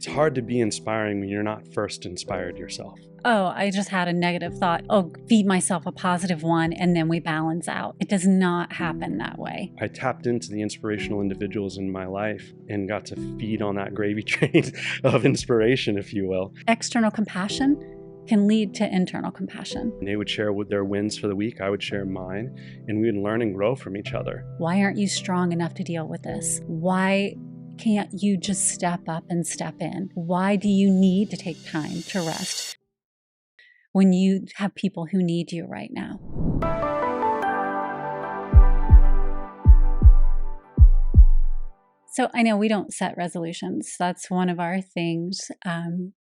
it's hard to be inspiring when you're not first inspired yourself. Oh, I just had a negative thought. Oh, feed myself a positive one, and then we balance out. It does not happen that way. I tapped into the inspirational individuals in my life and got to feed on that gravy train of inspiration, if you will. External compassion can lead to internal compassion. And they would share with their wins for the week. I would share mine, and we would learn and grow from each other. Why aren't you strong enough to deal with this? Why can't you just step up and step in? Why do you need to take time to rest when you have people who need you right now? So I know we don't set resolutions. That's one of our things,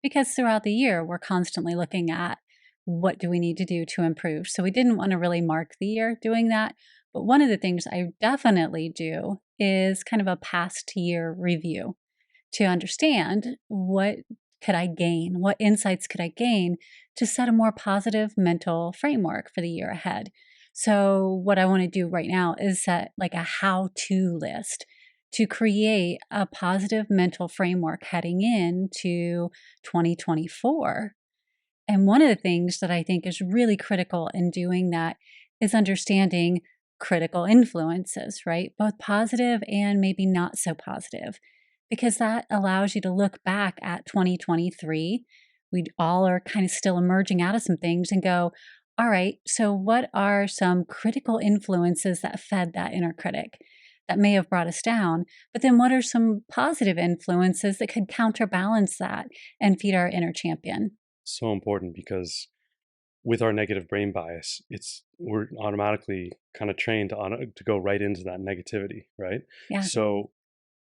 because throughout the year, we're constantly looking at what do we need to do to improve. So we didn't want to really mark the year doing that. But one of the things I definitely do is kind of a past year review to understand what could I gain, what insights could I gain to set a more positive mental framework for the year ahead. So what I want to do right now is set like a how-to list to create a positive mental framework heading into 2024. And one of the things that I think is really critical in doing that is understanding critical influences, right? Both positive and maybe not so positive, because that allows you to look back at 2023. We all are kind of still emerging out of some things and go, all right, so what are some critical influences that fed that inner critic that may have brought us down? But then what are some positive influences that could counterbalance that and feed our inner champion? So important, because with our negative brain bias, we're automatically kind of trained to go right into that negativity, right? Yeah. So,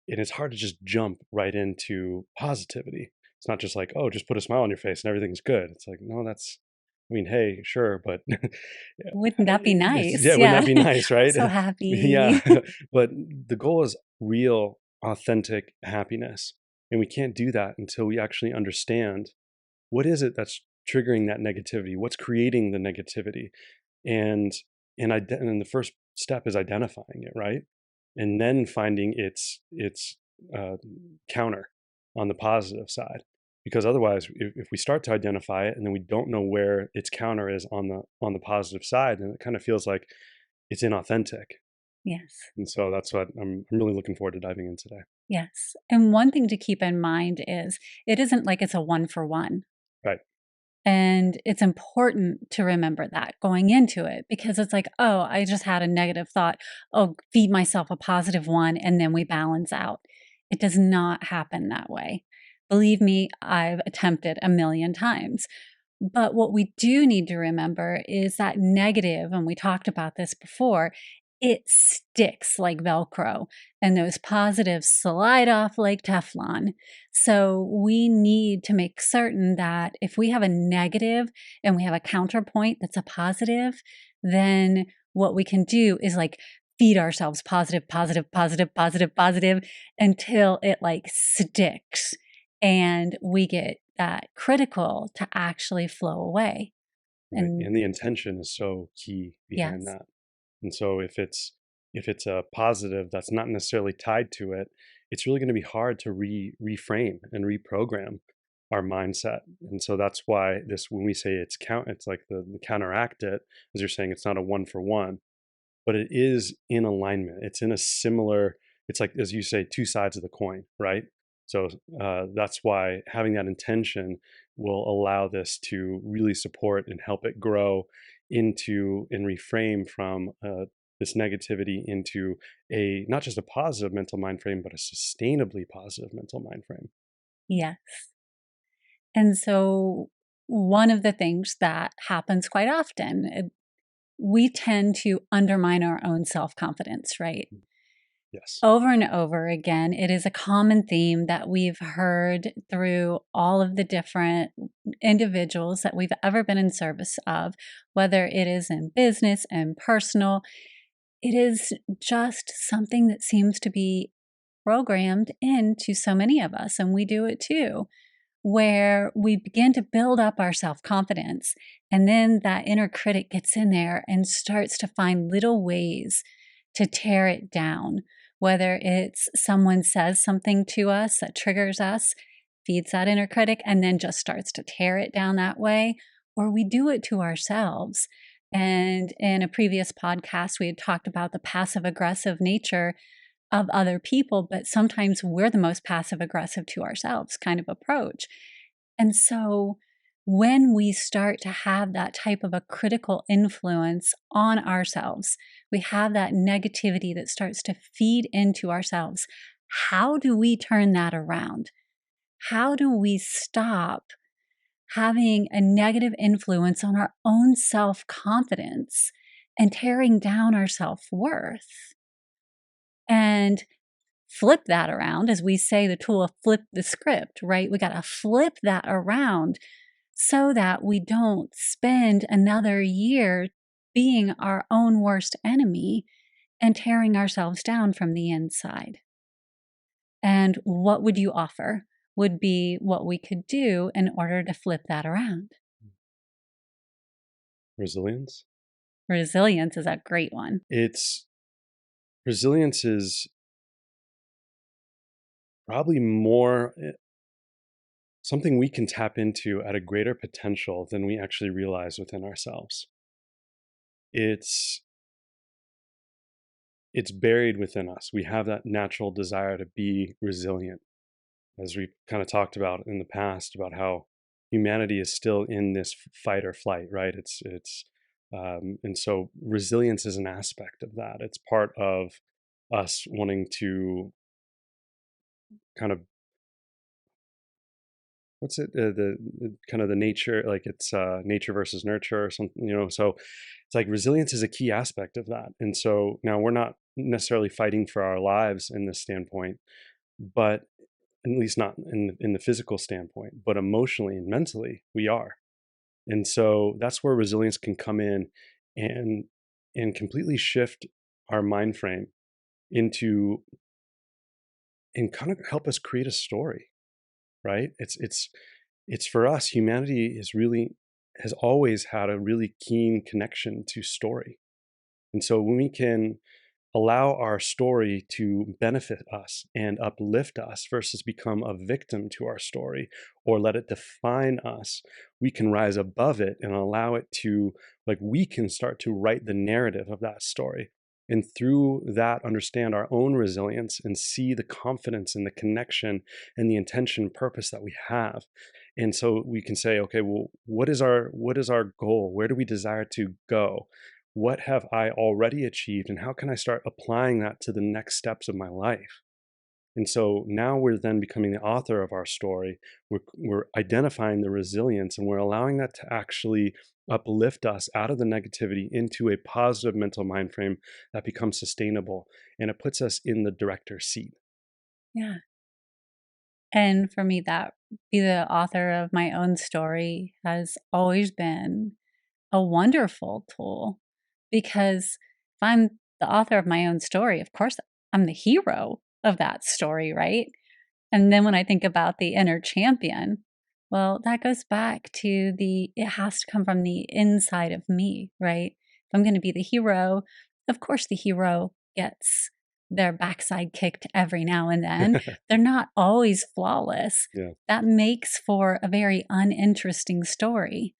and it's hard to just jump right into positivity. It's not just like, oh, just put a smile on your face and everything's good. It's like, no, I mean, hey, sure, but Wouldn't that be nice? yeah, wouldn't that be nice, right? So happy. Yeah, but the goal is real, authentic happiness, and we can't do that until we actually understand what is it that's triggering that negativity, what's creating the negativity, and and the first step is identifying it, right, and then finding its counter on the positive side. Because otherwise, if we start to identify it and then we don't know where its counter is on the positive side, then it kind of feels like it's inauthentic. Yes. And so that's what I'm really looking forward to diving in today. Yes. And one thing to keep in mind is it isn't like it's a one for one. Right. And it's important to remember that going into it, because it's like, oh, I just had a negative thought. Oh, feed myself a positive one, and then we balance out. It does not happen that way. Believe me, I've attempted a million times. But what we do need to remember is that negative, and we talked about this before, it sticks like Velcro, and those positives slide off like Teflon. So we need to make certain that if we have a negative and we have a counterpoint that's a positive, then what we can do is like feed ourselves positive, positive, positive, positive, positive until it like sticks and we get that critical to actually flow away. Right. And the intention is so key behind Yes. that. And so if it's a positive that's not necessarily tied to it, it's really going to be hard to reframe and reprogram our mindset. And so that's why when we say it's like the counteract it, as you're saying, it's not a one for one, but it is in alignment. It's in a similar, it's like, as you say, two sides of the coin, right? So that's why having that intention will allow this to really support and help it grow into and reframe from this negativity into not just a positive mental mind frame, but a sustainably positive mental mind frame. Yes. And so one of the things that happens quite often, we tend to undermine our own self-confidence, right? Yes. Over and over again, it is a common theme that we've heard through all of the different individuals that we've ever been in service of, whether it is in business and personal. It is just something that seems to be programmed into so many of us, and we do it too, where we begin to build up our self-confidence, and then that inner critic gets in there and starts to find little ways to tear it down. Whether it's someone says something to us that triggers us, feeds that inner critic and then just starts to tear it down that way, or we do it to ourselves. And in a previous podcast, we had talked about the passive aggressive nature of other people, but sometimes we're the most passive aggressive to ourselves kind of approach. And so when we start to have that type of a critical influence on ourselves, we have that negativity that starts to feed into ourselves. How do we turn that around? How do we stop having a negative influence on our own self confidence and tearing down our self worth? And flip that around, as we say, the tool of flip the script, right? We got to flip that around so that we don't spend another year being our own worst enemy and tearing ourselves down from the inside. And what would you offer would be what we could do in order to flip that around. Resilience. Resilience is a great one. It's resilience is probably more something we can tap into at a greater potential than we actually realize within ourselves. It's it's buried within us. We have that natural desire to be resilient, as we kind of talked about in the past about how humanity is still in this fight or flight, right? And so resilience is an aspect of that. It's part of us wanting to kind of what's it the kind of the nature, like it's nature versus nurture or something, so it's like resilience is a key aspect of that. And so now we're not necessarily fighting for our lives in this standpoint, but at least not in the physical standpoint, but emotionally and mentally we are. And so that's where resilience can come in and completely shift our mind frame into and kind of help us create a story, right? It's for us, humanity has always had a really keen connection to story. And so when we can allow our story to benefit us and uplift us versus become a victim to our story or let it define us, we can rise above it and allow it to, like, we can start to write the narrative of that story. And through that, understand our own resilience and see the confidence and the connection and the intention, purpose that we have. And so we can say, okay, well, what is our goal? Where do we desire to go? What have I already achieved, and how can I start applying that to the next steps of my life? And so now we're then becoming the author of our story. We're identifying the resilience, and we're allowing that to actually uplift us out of the negativity into a positive mental mind frame that becomes sustainable, and it puts us in the director's seat. Yeah. And for me, that be the author of my own story has always been a wonderful tool because if I'm the author of my own story, of course, I'm the hero of that story, right? And then when I think about the inner champion, well, that goes back to it has to come from the inside of me, right? If I'm going to be the hero, of course, the hero gets their backside kicked every now and then. They're not always flawless. Yeah. That makes for a very uninteresting story.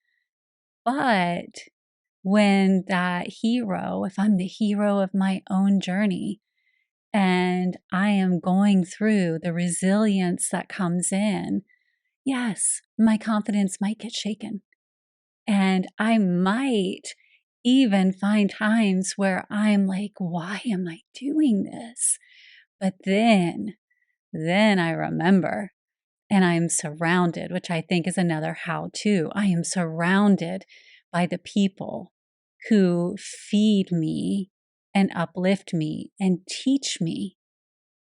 But when that hero, if I'm the hero of my own journey, and I am going through the resilience that comes in, yes, my confidence might get shaken. And I might even find times where I'm like, why am I doing this? But then I remember and I'm surrounded, which I think is another how to. I am surrounded by the people who feed me and uplift me and teach me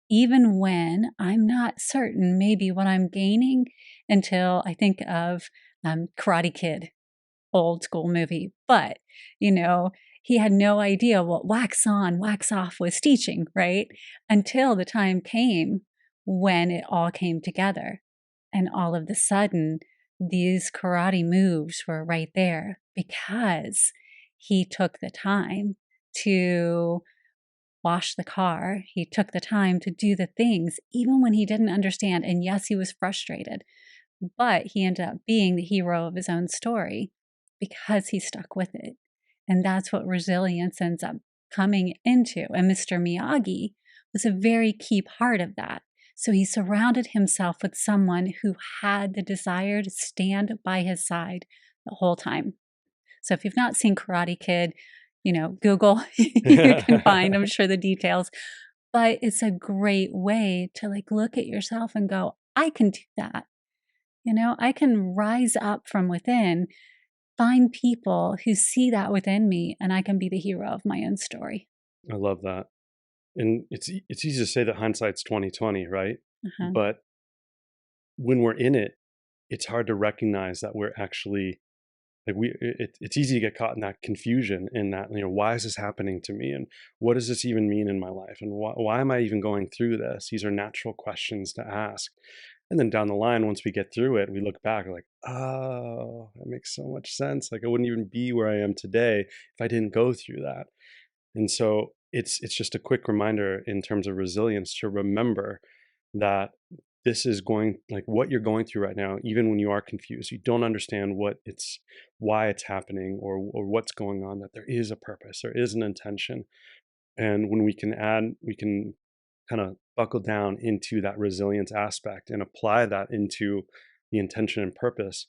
even when I'm not certain maybe what I'm gaining until I think of Karate Kid, old school movie. But, he had no idea what wax on, wax off was teaching, right? Until the time came when it all came together. And all of the sudden, these karate moves were right there because he took the time to washed the car. He took the time to do the things, even when he didn't understand. And yes, he was frustrated, but he ended up being the hero of his own story because he stuck with it. And that's what resilience ends up coming into. And Mr. Miyagi was a very key part of that. So he surrounded himself with someone who had the desire to stand by his side the whole time. So if you've not seen Karate Kid, Google, you can find, I'm sure, the details. But it's a great way to like look at yourself and go, I can do that. I can rise up from within, find people who see that within me, and I can be the hero of my own story. I love that. And it's easy to say that hindsight's 2020, right? Uh-huh. But when we're in it, it's hard to recognize that we're actually like it's easy to get caught in that confusion, in that, why is this happening to me, and what does this even mean in my life, and why am I even going through this? These are natural questions to ask. And then down the line, once we get through it, we look back, we're like, oh, that makes so much sense. Like, I wouldn't even be where I am today if I didn't go through that. And so it's just a quick reminder in terms of resilience to remember that this is going, like, what you're going through right now, even when you are confused, you don't understand why it's happening, or what's going on, that there is a purpose, there is an intention. And when we can kind of buckle down into that resilience aspect and apply that into the intention and purpose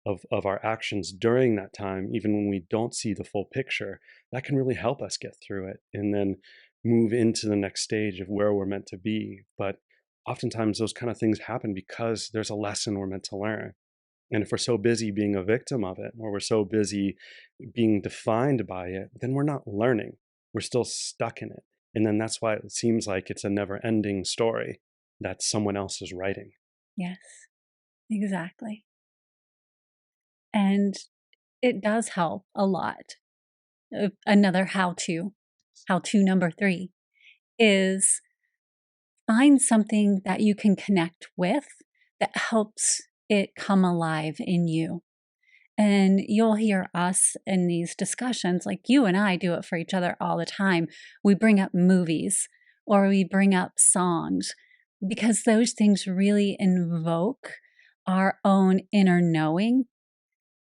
of our actions during that time, even when we don't see the full picture, that can really help us get through it and then move into the next stage of where we're meant to be. But oftentimes those kind of things happen because there's a lesson we're meant to learn. And if we're so busy being a victim of it, or we're so busy being defined by it, then we're not learning. We're still stuck in it. And then that's why it seems like it's a never ending story that someone else is writing. Yes, exactly. And it does help a lot. Another how to number 3 is find something that you can connect with that helps it come alive in you. And you'll hear us in these discussions, like you and I do it for each other all the time. We bring up movies or we bring up songs because those things really invoke our own inner knowing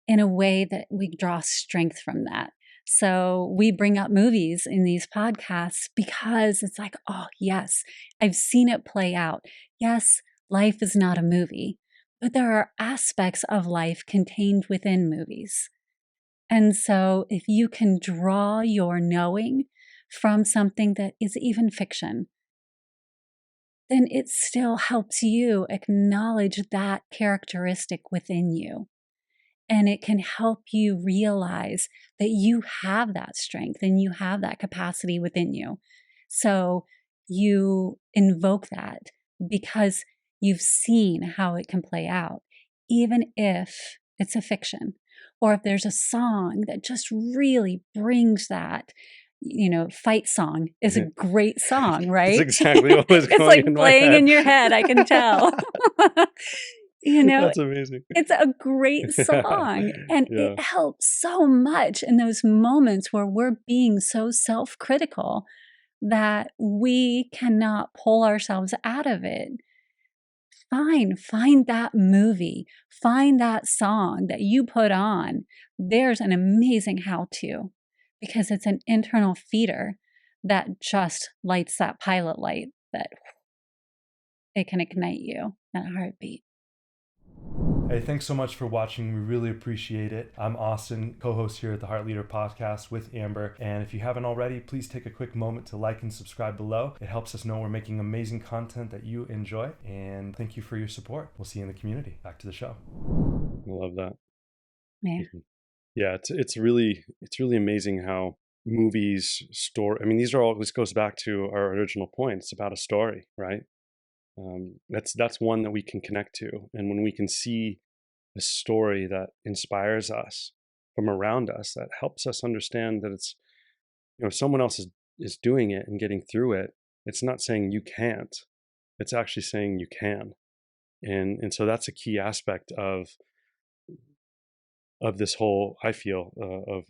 in a way that we draw strength from that. So we bring up movies in these podcasts because it's like, oh, yes, I've seen it play out. Yes, life is not a movie, but there are aspects of life contained within movies. And so if you can draw your knowing from something that is even fiction, then it still helps you acknowledge that characteristic within you. And it can help you realize that you have that strength and you have that capacity within you. So you invoke that because you've seen how it can play out, even if it's a fiction, or if there's a song that just really brings that. Fight song is a great song, That's right? exactly what was It's going like in my playing head. in your head, I can tell. you know, That's amazing. it's a great song, and it Yeah. helps so much in those moments where we're being so self-critical that we cannot pull ourselves out of it. Find that movie, find that song that you put on. There's an amazing how-to because it's an internal feeder that just lights that pilot light that it can ignite you in a heartbeat. Hey, thanks so much for watching. We really appreciate it. I'm Austin, co-host here at the Heart Leader Podcast with Amber. And if you haven't already, please take a quick moment to like and subscribe below. It helps us know we're making amazing content that you enjoy. And thank you for your support. We'll see you in the community. Back to the show. I love that. Yeah. Yeah, it's really amazing how movies store. I mean, this goes back to our original point. It's about a story, right? That's one that we can connect to, and when we can see a story that inspires us from around us, that helps us understand that it's, someone else is doing it and getting through it. It's not saying you can't. It's actually saying you can, and so that's a key aspect of this whole, I feel,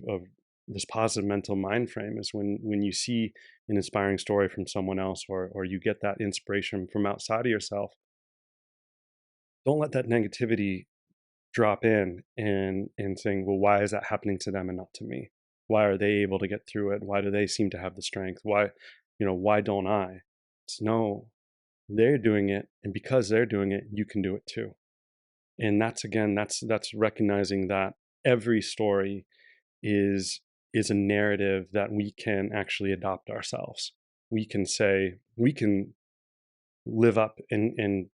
of this positive mental mind frame is when you see an inspiring story from someone else, or you get that inspiration from outside of yourself, don't let that negativity drop in and saying, well, why is that happening to them and not to me? Why are they able to get through it? Why do they seem to have the strength? Why don't I? It's no, they're doing it, and because they're doing it, you can do it too. And that's, again, that's recognizing that every story is is a narrative that we can actually adopt ourselves. We can say, we can live up and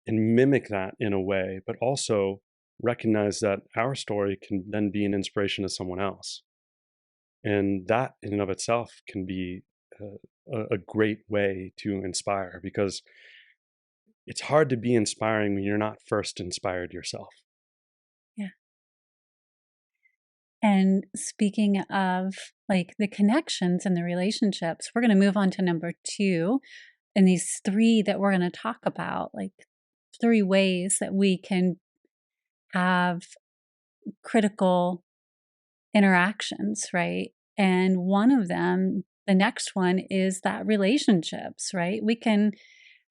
mimic that in a way, but also recognize that our story can then be an inspiration to someone else. And that in and of itself can be a great way to inspire, because it's hard to be inspiring when you're not first inspired yourself. Yeah. And speaking of like the connections and the relationships, we're going to move on to number 2. And these 3 that we're going to talk about, like 3 ways that we can have critical interactions, right? And one of them, the next one, is that relationships, right? We can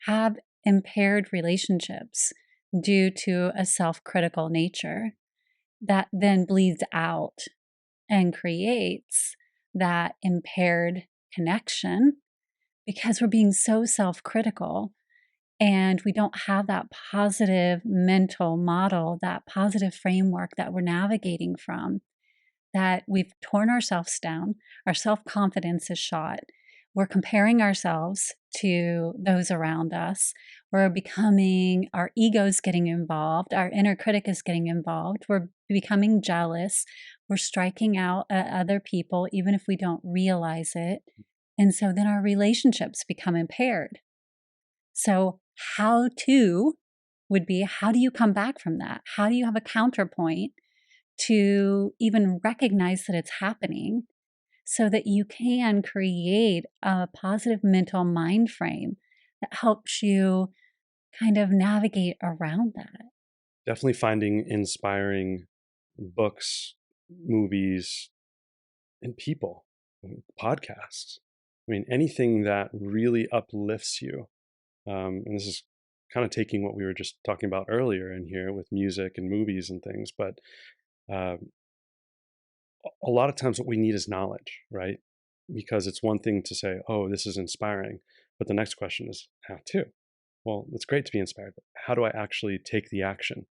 have impaired relationships due to a self critical nature that then bleeds out and creates that impaired connection because we're being so self critical and we don't have that positive mental model, that positive framework that we're navigating from, that we've torn ourselves down, our self confidence is shot. We're comparing ourselves to those around us. We're becoming, our ego's getting involved. Our inner critic is getting involved. We're becoming jealous. We're striking out at other people, even if we don't realize it. And so then our relationships become impaired. So, how to would be, how do you come back from that? How do you have a counterpoint to even recognize that it's happening so that you can create a positive mental mind frame that helps you kind of navigate around that? Definitely finding inspiring books, movies, and people, podcasts. I mean, anything that really uplifts you. And this is kind of taking what we were just talking about earlier in here with music and movies and things, but uh, a lot of times what we need is knowledge, right? Because it's one thing to say, oh, this is inspiring, but the next question is how to. Well, it's great to be inspired, but how do I actually take the action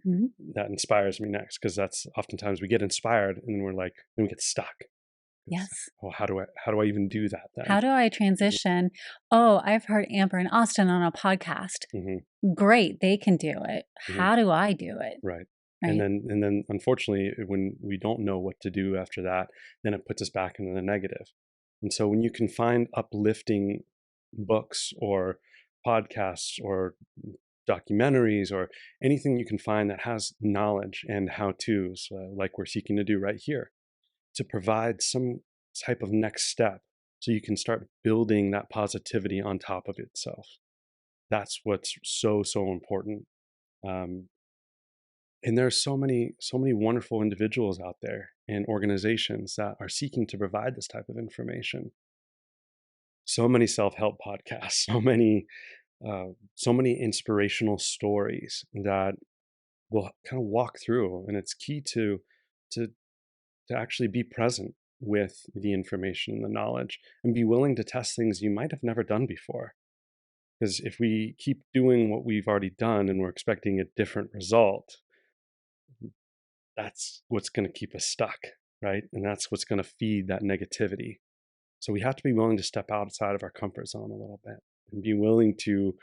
Hmm. that inspires me next? Because that's oftentimes we get inspired and then we're like, then we get stuck. It's like, Yes. oh, how do I even do that then? How do I transition? Oh, I've heard Amber and Austin on a podcast. Hmm. Great, they can do it. Hmm. How do I do it? Right. And Right. then unfortunately, when we don't know what to do after that, then it puts us back into the negative. And so when you can find uplifting books or podcasts or documentaries or anything you can find that has knowledge and how to's, like we're seeking to do right here, to provide some type of next step so you can start building that positivity on top of itself. That's what's so important. Um, and there's so many wonderful individuals out there and organizations that are seeking to provide this type of information. So many self-help podcasts, so many inspirational stories that will kind of walk through, and it's key to to actually be present with the information and the knowledge and be willing to test things you might have never done before. Because if we keep doing what we've already done and we're expecting a different result, that's what's going to keep us stuck, right? And that's what's going to feed that negativity. So we have to be willing to step outside of our comfort zone a little bit and be willing to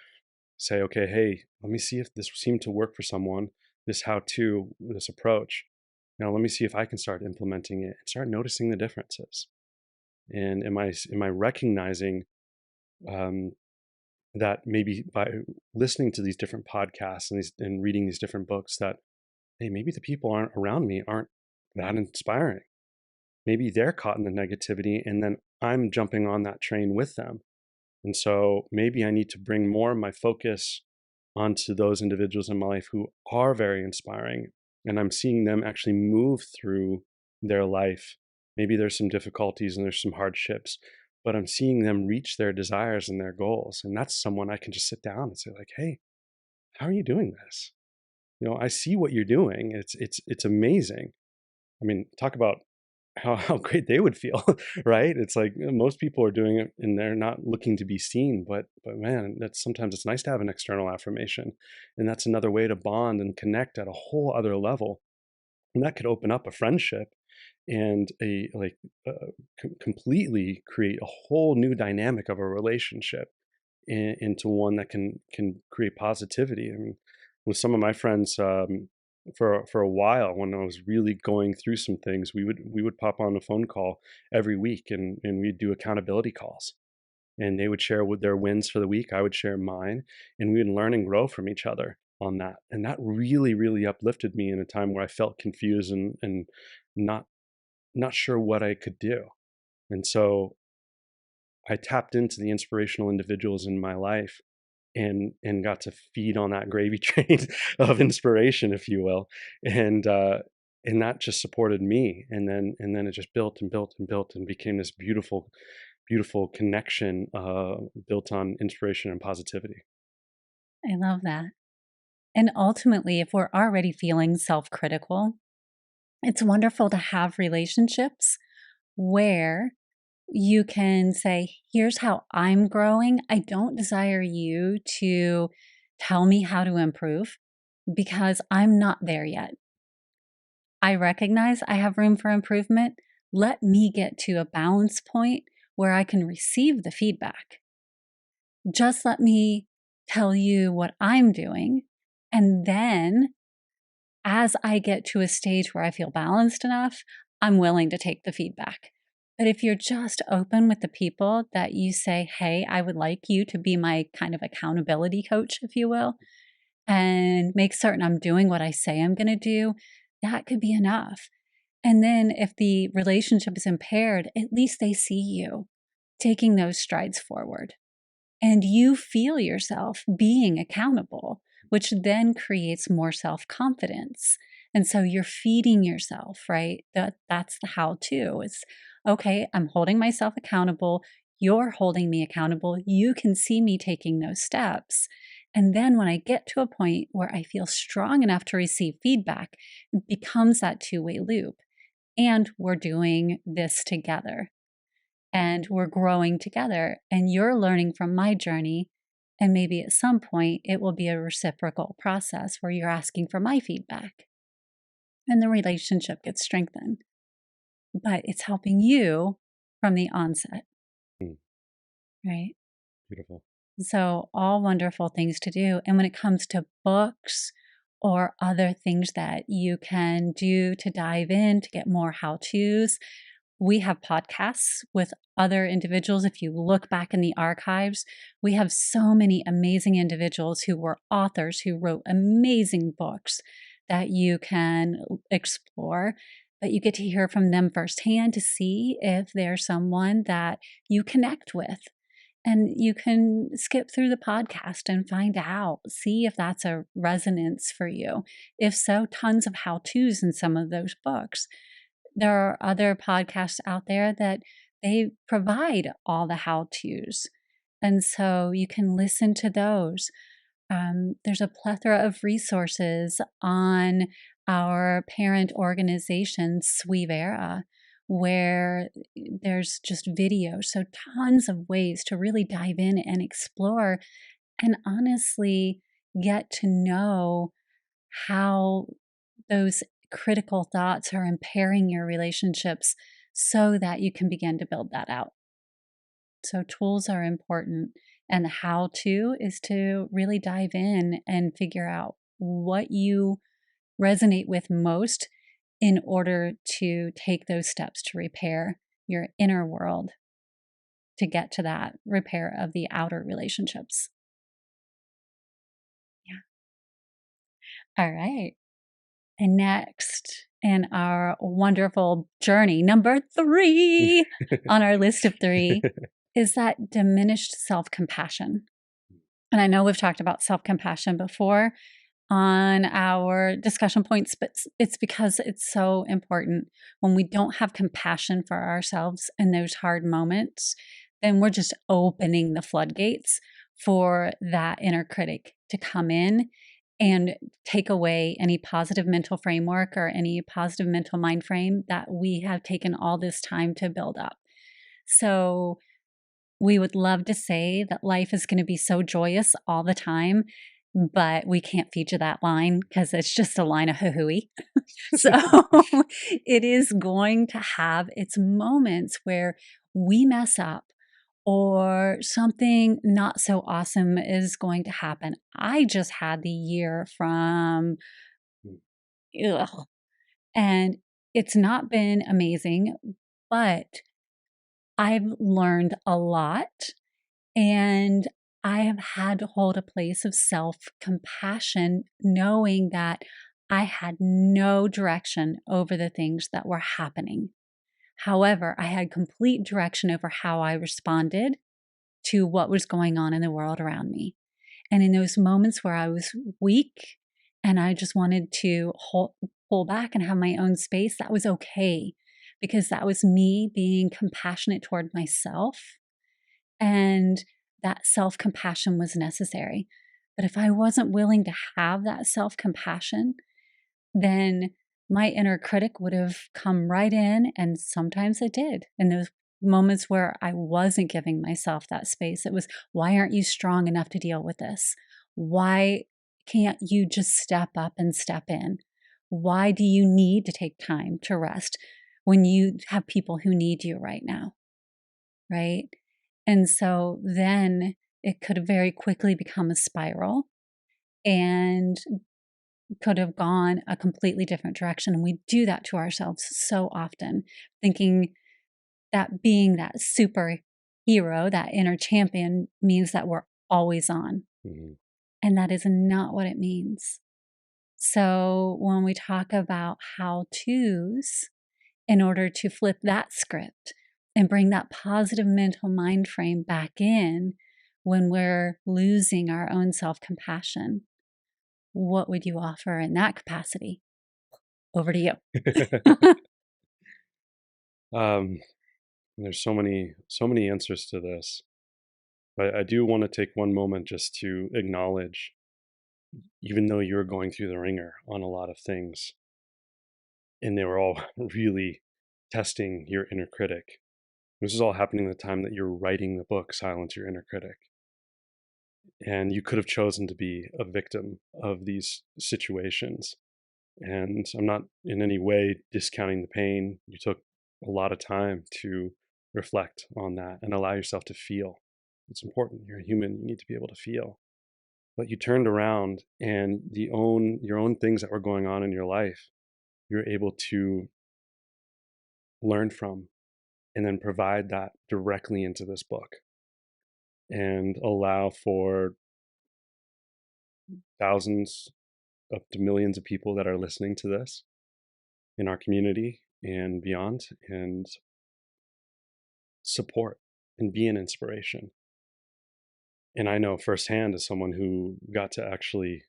say, okay, hey, let me see if this seemed to work for someone, this how to, this approach. Now let me see if I can start implementing it and start noticing the differences. And am I recognizing um, that maybe by listening to these different podcasts and reading these different books that, hey, maybe the people aren't around me aren't that inspiring. Maybe they're caught in the negativity and then I'm jumping on that train with them. And so maybe I need to bring more of my focus onto those individuals in my life who are very inspiring. And I'm seeing them actually move through their life Maybe there's some difficulties and there's some hardships, but I'm seeing them reach their desires and their goals. And that's someone I can just sit down and say like, hey, how are you doing this? I see what you're doing. It's amazing. I mean, talk about how great they would feel, right? It's like most people are doing it and they're not looking to be seen, but man, that's sometimes it's nice to have an external affirmation, and that's another way to bond and connect at a whole other level, and that could open up a friendship and a like completely create a whole new dynamic of a relationship into one that can create positivity. I mean, with some of my friends, for a while when I was really going through some things, we would pop on a phone call every week, and we'd do accountability calls. And they would share with their wins for the week. I would share mine, and we would learn and grow from each other on that. And that really, really uplifted me in a time where I felt confused and not not sure what I could do. And so I tapped into the inspirational individuals in my life and got to feed on that gravy train of inspiration, if you will, and and that just supported me, and then it just built and built and built and became this beautiful, beautiful connection built on inspiration and positivity. I love that. And ultimately, if we're already feeling self critical, it's wonderful to have relationships where you can say, here's how I'm growing. I don't desire you to tell me how to improve because I'm not there yet. I recognize I have room for improvement. Let me get to a balance point where I can receive the feedback. Just let me tell you what I'm doing. And then as I get to a stage where I feel balanced enough, I'm willing to take the feedback. But if you're just open with the people that you say, hey, I would like you to be my kind of accountability coach, if you will, and make certain I'm doing what I say I'm going to do, that could be enough. And then if the relationship is impaired, at least they see you taking those strides forward and you feel yourself being accountable, which then creates more self confidence. And so you're feeding yourself, right? That's the how to is okay, I'm holding myself accountable. You're holding me accountable. You can see me taking those steps. And then when I get to a point where I feel strong enough to receive feedback, it becomes that two-way loop. And we're doing this together and we're growing together. And you're learning from my journey. And maybe at some point, it will be a reciprocal process where you're asking for my feedback and the relationship gets strengthened. But it's helping you from the onset, Mm, right? beautiful. So, all wonderful things to do. And when it comes to books or other things that you can do to dive in to get more how to's, we have podcasts with other individuals. If you look back in the archives, we have so many amazing individuals who were authors who wrote amazing books that you can explore. But you get to hear from them firsthand to see if they're someone that you connect with. And you can skip through the podcast and find out, see if that's a resonance for you. If so, tons of how to's in some of those books. There are other podcasts out there that they provide all the how to's. And so you can listen to those. There's a plethora of resources on our parent organization, Suivera, where there's just videos. So tons of ways to really dive in and explore and honestly get to know how those critical thoughts are impairing your relationships so that you can begin to build that out. So, tools are important. And the how to is to really dive in and figure out what you resonate with most in order to take those steps to repair your inner world to get to that repair of the outer relationships. Yeah. All right. And next in our wonderful journey, number 3 on our list of 3 is that diminished self compassion. And I know we've talked about self compassion before on our discussion points, but it's because it's so important. When we don't have compassion for ourselves in those hard moments, then we're just opening the floodgates for that inner critic to come in and take away any positive mental framework or any positive mental mind frame that we have taken all this time to build up. So we would love to say that life is going to be so joyous all the time, but we can't feature that line because it's just a line of hooey. So it is going to have its moments where we mess up or something not so awesome is going to happen. I just had the year from, ugh, and it's not been amazing, but I've learned a lot. And I have had to hold a place of self compassion, knowing that I had no direction over the things that were happening. However, I had complete direction over how I responded to what was going on in the world around me. And in those moments where I was weak and I just wanted to pull back and have my own space, that was okay because that was me being compassionate toward myself, and that self compassion was necessary. But if I wasn't willing to have that self compassion, then my inner critic would have come right in. And sometimes it did. In those moments where I wasn't giving myself that space, it was, why aren't you strong enough to deal with this? Why can't you just step up and step in? Why do you need to take time to rest when you have people who need you right now? Right? And so then it could have very quickly become a spiral and could have gone a completely different direction. And we do that to ourselves so often, thinking that being that superhero, that inner champion, means that we're always on. Mhm. And that is not what it means. So when we talk about how to's, in order to flip that script and bring that positive mental mind frame back in when we're losing our own self compassion, what would you offer in that capacity? Over to you. um, there's so many answers to this, but I do want to take one moment just to acknowledge, even though you're going through the ringer on a lot of things, and they were all really testing your inner critic. This is all happening at the time that you're writing the book, Silence Your Inner Critic. And you could have chosen to be a victim of these situations. And I'm not in any way discounting the pain. You took a lot of time to reflect on that and allow yourself to feel. It's important. You're a human. You need to be able to feel. But you turned around, and your own things that were going on in your life, you're able to learn from and then provide that directly into this book and allow for thousands up to millions of people that are listening to this in our community and beyond, and support and be an inspiration. And I know firsthand, as someone who got to actually,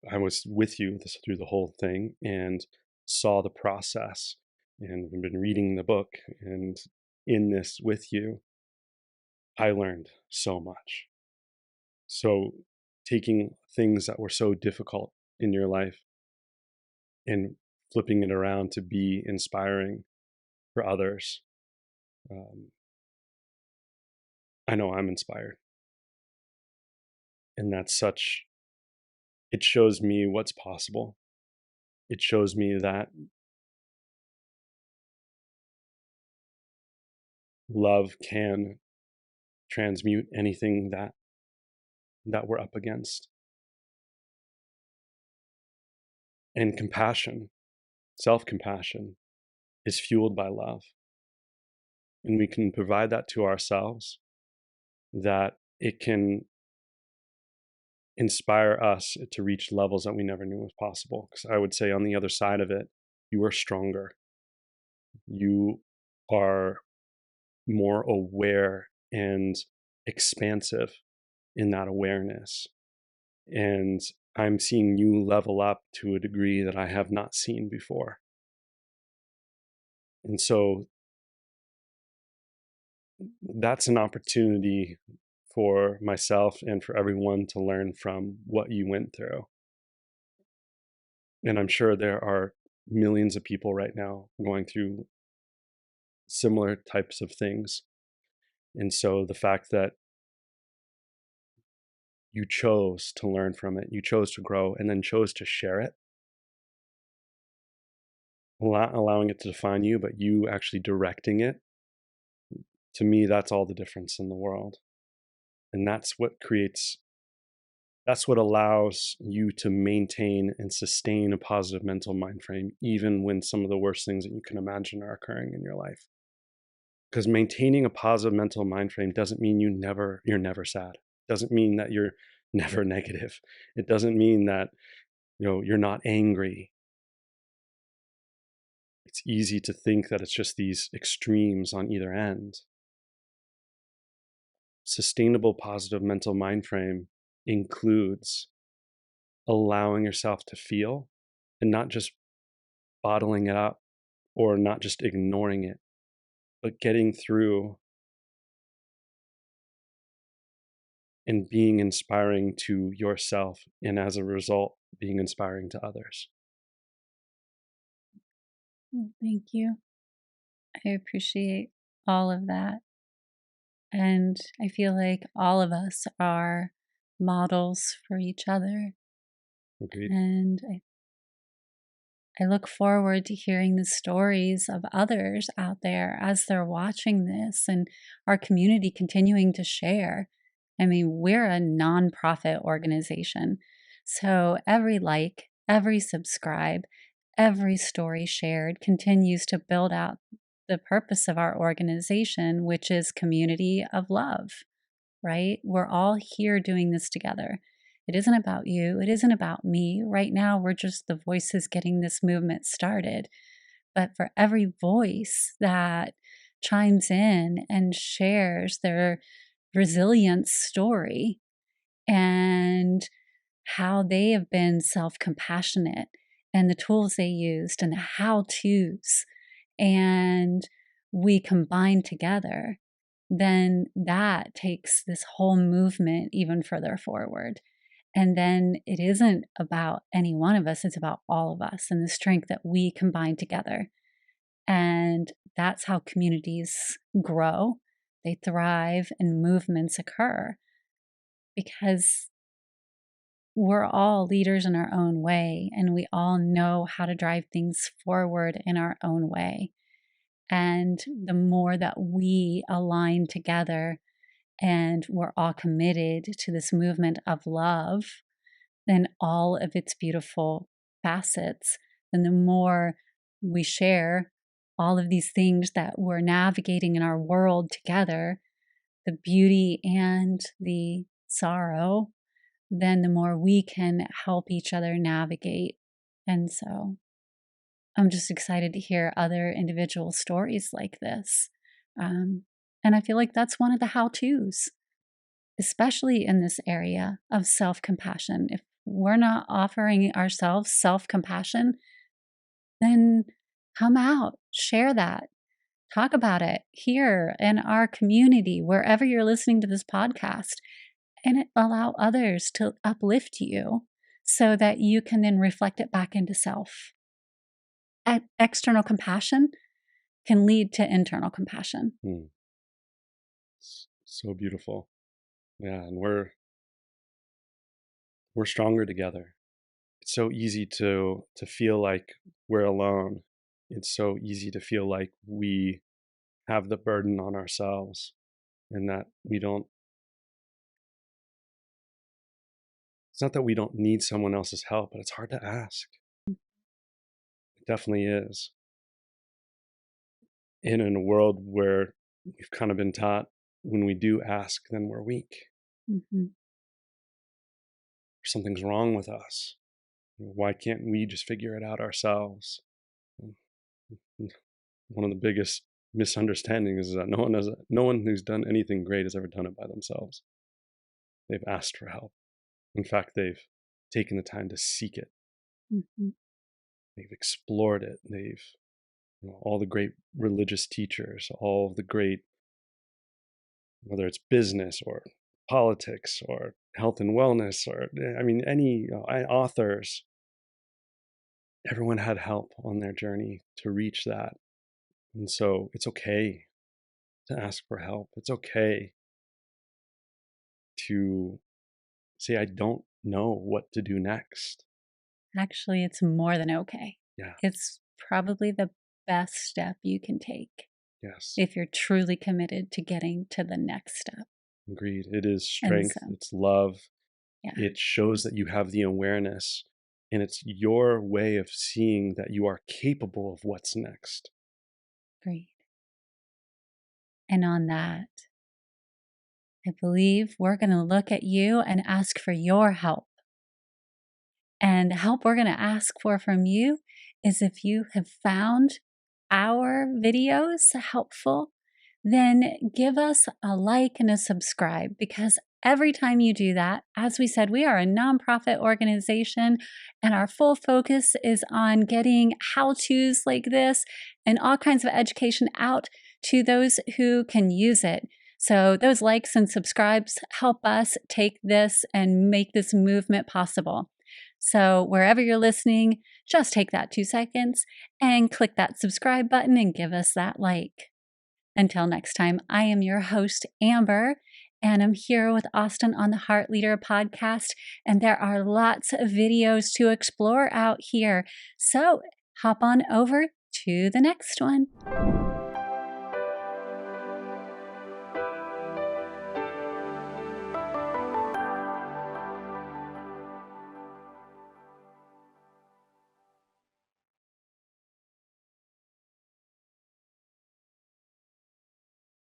I was with you through the whole thing and saw the process and have been reading the book and in this with you, I learned so much. So taking things that were so difficult in your life and flipping it around to be inspiring for others, um, I know I'm inspired. And it shows me what's possible. It shows me that love can transmute anything that we're up against. And compassion, self-compassion, is fueled by love. And we can provide that to ourselves, that it can inspire us to reach levels that we never knew was possible. Because I would say on the other side of it, you are stronger. You are more aware and expansive in that awareness. And I'm seeing you level up to a degree that I have not seen before. And so that's an opportunity for myself and for everyone to learn from what you went through. And I'm sure there are millions of people right now going through similar types of things. And so the fact that you chose to learn from it, you chose to grow, and then chose to share it, not allowing it to define you, but you actually directing it, to me, that's all the difference in the world. And that's what allows you to maintain and sustain a positive mental mind frame, even when some of the worst things that you can imagine are occurring in your life. Because maintaining a positive mental mind frame doesn't mean you're never sad. It doesn't mean that you're never negative. It doesn't mean that you're not angry. It's easy to think that it's just these extremes on either end. Sustainable positive mental mind frame includes allowing yourself to feel and not just bottling it up or not just ignoring it, but getting through and being inspiring to yourself, and as a result, being inspiring to others. Thank you. I appreciate all of that. And I feel like all of us are models for each other. Agreed. And I look forward to hearing the stories of others out there as they're watching this and our community continuing to share. I mean, we're a nonprofit organization. So every like, every subscribe, every story shared continues to build out the purpose of our organization, which is community of love, right? We're all here doing this together. It isn't about you. It isn't about me. Right now, we're just the voices getting this movement started. But for every voice that chimes in and shares their resilience story and how they have been self compassionate and the tools they used and the how to's, and we combine together, then that takes this whole movement even further forward. And then it isn't about any one of us, it's about all of us and the strength that we combine together. And that's how communities grow, they thrive, and movements occur because we're all leaders in our own way and we all know how to drive things forward in our own way. And the more that we align together and we're all committed to this movement of love and all of its beautiful facets, then the more we share all of these things that we're navigating in our world together, the beauty and the sorrow, then the more we can help each other navigate. And so I'm just excited to hear other individual stories like this. And I feel like that's one of the how to's, especially in this area of self compassion. If we're not offering ourselves self compassion, then come out, share that, talk about it here in our community, wherever you're listening to this podcast, and allow others to uplift you so that you can then reflect it back into self. External compassion can lead to internal compassion. So beautiful. Yeah, and we're stronger together. It's so easy to feel like we're alone. It's so easy to feel like we have the burden on ourselves and that we don't it's not that we don't need someone else's help, but it's hard to ask. It definitely is. And in a world where we've kind of been taught when we do ask, then we're weak. Mm-hmm. Something's wrong with us. Why can't we just figure it out ourselves? One of the biggest misunderstandings is that no one who's done anything great has ever done it by themselves. They've asked for help. In fact, they've taken the time to seek it. Mm-hmm. They've explored it. They've, all the great religious teachers, all the great, whether it's business or politics or health and wellness, or, I mean, any authors, everyone had help on their journey to reach that. And so it's okay to ask for help. It's okay to say, I don't know what to do next. Actually, it's more than okay. Yeah. It's probably the best step you can take Yes. if you're truly committed to getting to the next step. Agreed. It is And strength. so, It's love. yeah, It shows that you have the awareness, and it's your way of seeing that you are capable of what's next. great. And on that, I believe we're going to look at you and ask for your help. And the help we're going to ask for from you is if you have found our videos helpful, then give us a like and a subscribe, because every time you do that, as we said, we are a nonprofit organization and our full focus is on getting how-tos like this and all kinds of education out to those who can use it. So those likes and subscribes help us take this and make this movement possible. So wherever you're listening, just take that 2 seconds and click that subscribe button and give us that like. Until next time, I am your host, Amber, and I'm here with Austin on the Heart Leader podcast. And there are lots of videos to explore out here. So hop on over to the next one.